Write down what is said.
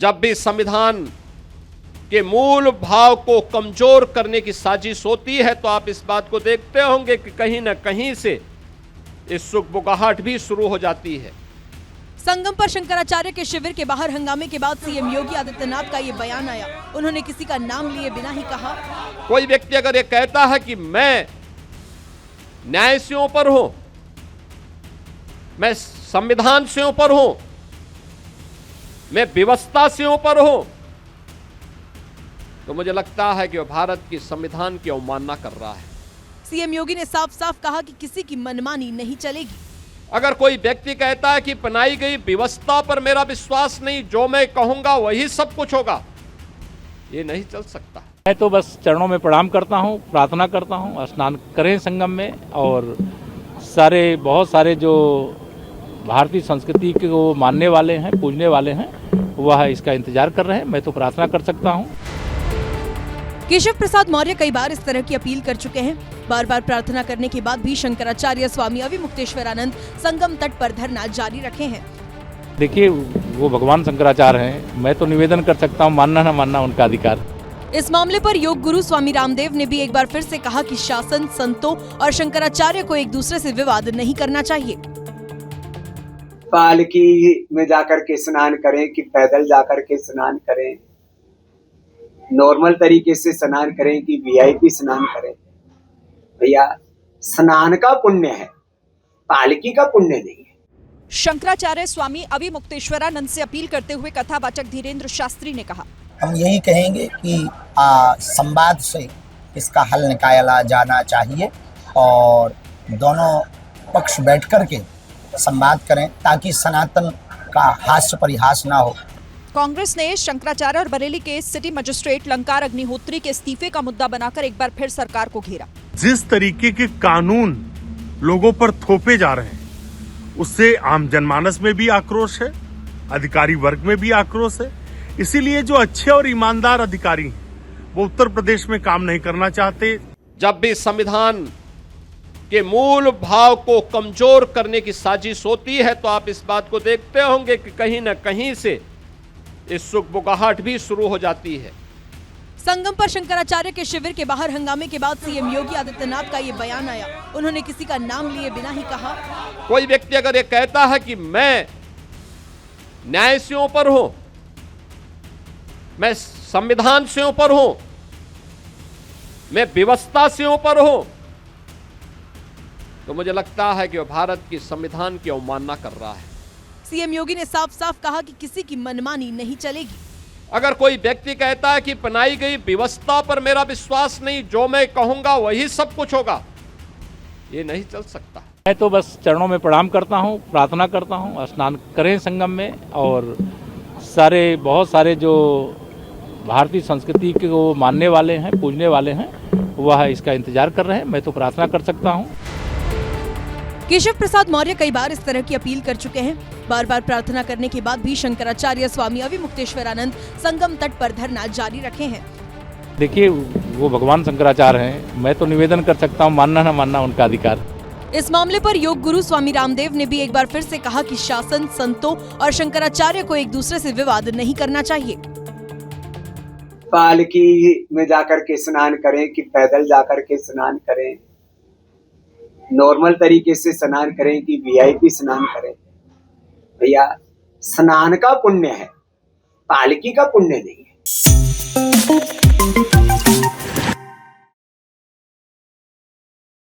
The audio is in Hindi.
जब भी संविधान के मूल भाव को कमजोर करने की साजिश होती है तो आप इस बात को देखते होंगे कि कहीं ना कहीं से इस सुगबुगाहट भी शुरू हो जाती है। संगम पर शंकराचार्य के शिविर के बाहर हंगामे के बाद सीएम योगी आदित्यनाथ का ये बयान आया। उन्होंने किसी का नाम लिए बिना ही कहा, कोई व्यक्ति अगर ये कहता है कि मैं न्याय से ऊपर हूं, मैं संविधान से ऊपर हूं, मैं व्यवस्था से ऊपर हूं, तो मुझे लगता है कि वह भारत की संविधान की अवमानना कर रहा है। सीएम योगी ने साफ साफ कहा कि किसी की मनमानी नहीं चलेगी। अगर कोई व्यक्ति कहता है कि बनाई गई व्यवस्था पर मेरा विश्वास नहीं, जो मैं कहूंगा वही सब कुछ होगा, ये नहीं चल सकता। मैं तो बस चरणों में प्रणाम करता हूँ, प्रार्थना करता हूँ, स्नान करें संगम में, और बहुत सारे जो भारतीय संस्कृति को मानने वाले हैं, पूजने वाले हैं, वह इसका इंतजार कर रहे हैं। मैं तो प्रार्थना कर सकता हूँ। केशव प्रसाद मौर्य कई बार इस तरह की अपील कर चुके हैं। बार बार प्रार्थना करने के बाद भी शंकराचार्य स्वामी अविमुक्तेश्वरानंद संगम तट पर धरना जारी रखे हैं। देखिए, वो भगवान शंकराचार्य हैं, मैं तो निवेदन कर सकता हूँ, मानना न मानना उनका अधिकार। इस मामले पर योग गुरु स्वामी रामदेव ने भी एक बार फिर से कहा कि शासन, संतों और शंकराचार्य को एक दूसरे से विवाद नहीं करना चाहिए। पालकी में जाकर के स्नान करें कि पैदल जाकर के स्नान करें, नॉर्मल तरीके से स्नान करें कि वीआईपी स्नान करें, भैया स्नान का पुण्य है, पालकी का पुण्य नहीं है। शंकराचार्य स्वामी अविमुक्तेश्वरानंद से अपील करते हुए कथावाचक धीरेन्द्र शास्त्री ने कहा, हम यही कहेंगे कि संवाद से इसका हल निकाला जाना चाहिए और दोनों पक्ष बैठ कर के संवाद करें ताकि सनातन का हास्य परिहास ना हो। कांग्रेस ने शंकराचार्य और बरेली के सिटी मजिस्ट्रेट लंकार अग्निहोत्री के इस्तीफे का मुद्दा बनाकर एक बार फिर सरकार को घेरा। जिस तरीके के कानून लोगों पर थोपे जा रहे हैं, उससे आम जनमानस में भी आक्रोश है, अधिकारी वर्ग में भी आक्रोश है। इसीलिए जो अच्छे और ईमानदार अधिकारी हैं, वो उत्तर प्रदेश में काम नहीं करना चाहते। जब भी संविधान के मूल भाव को कमजोर करने की साजिश होती है तो आप इस बात को देखते होंगे कि कहीं ना कहीं से इस सुगबुगाहट भी शुरू हो जाती है। संगम पर शंकराचार्य के शिविर के बाहर हंगामे के बाद सीएम योगी आदित्यनाथ का ये बयान आया। उन्होंने किसी का नाम लिए बिना ही कहा, कोई व्यक्ति अगर ये कहता है कि मैं न्याय से ऊपर हूं, मैं संविधान से ऊपर हूं, मैं व्यवस्था से ऊपर हूं, तो मुझे लगता है कि वह भारत की संविधान की अवमानना कर रहा है। सीएम योगी ने साफ साफ कहा कि किसी की मनमानी नहीं चलेगी। अगर कोई व्यक्ति कहता है कि बनाई गई व्यवस्था पर मेरा विश्वास नहीं, जो मैं कहूंगा वही सब कुछ होगा, ये नहीं चल सकता। मैं तो बस चरणों में प्रणाम करता हूँ, प्रार्थना करता हूँ, स्नान करें संगम में, और बहुत सारे जो भारतीय संस्कृति को मानने वाले हैं, पूजने वाले हैं, वह इसका इंतजार कर रहे हैं। मैं तो प्रार्थना कर सकता हूँ। केशव प्रसाद मौर्य कई बार इस तरह की अपील कर चुके हैं। बार बार प्रार्थना करने के बाद भी शंकराचार्य स्वामी अविमुक्तेश्वरानंद संगम तट पर धरना जारी रखे हैं। देखिए, वो भगवान शंकराचार्य हैं, मैं तो निवेदन कर सकता हूँ, मानना न मानना उनका अधिकार। इस मामले पर योग गुरु स्वामी रामदेव ने भी एक बार फिर से कहा कि शासन, संतों और शंकराचार्य को एक दूसरे से विवाद नहीं करना चाहिए। पालकी में जाकर के स्नान करें कि पैदल जाकर के स्नान करें, नॉर्मल तरीके से स्नान करें कि वीआईपी स्नान करें, भैया स्नान का पुण्य है, पालकी का पुण्य नहीं है।